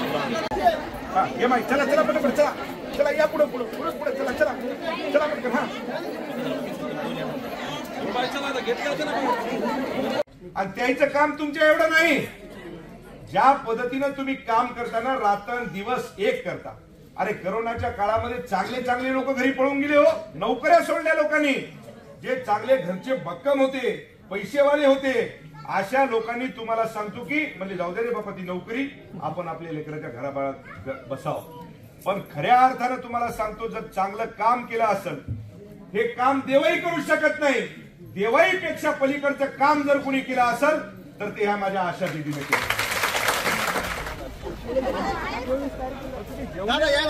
ये माई चला चला पटपट चला चला या पुढे पुढे पुढे पुढे चला चला चला पटकन आणि त्याचं काम तुमच्या एवढं नाही. ज्या पद्धतीनं तुम्ही काम करताना रात्रंदिवस एक करता. अरे कोरोनाच्या काळामध्ये चांगले चांगले लोक घरी पळून गेले हो. नोकऱ्या सोडल्या लोकांनी. जे चांगले घरचे भक्कम होते पैसेवाले होते अशा लोकांनी तुम्हाला सांगतो की म्हणजे जाऊ दे रे बापा ती नोकरी आपण आपल्या लेकराच्या घराबाहेर बसावं. पण खऱ्या अर्थानं तुम्हाला सांगतो जर चांगलं काम केलं असेल हे काम देवही करू शकत नाही. देवाईपेक्षा पलीकडचं काम जर कुणी केलं असेल तर ते ह्या माझ्या आशा दिदीने केलं. दादा या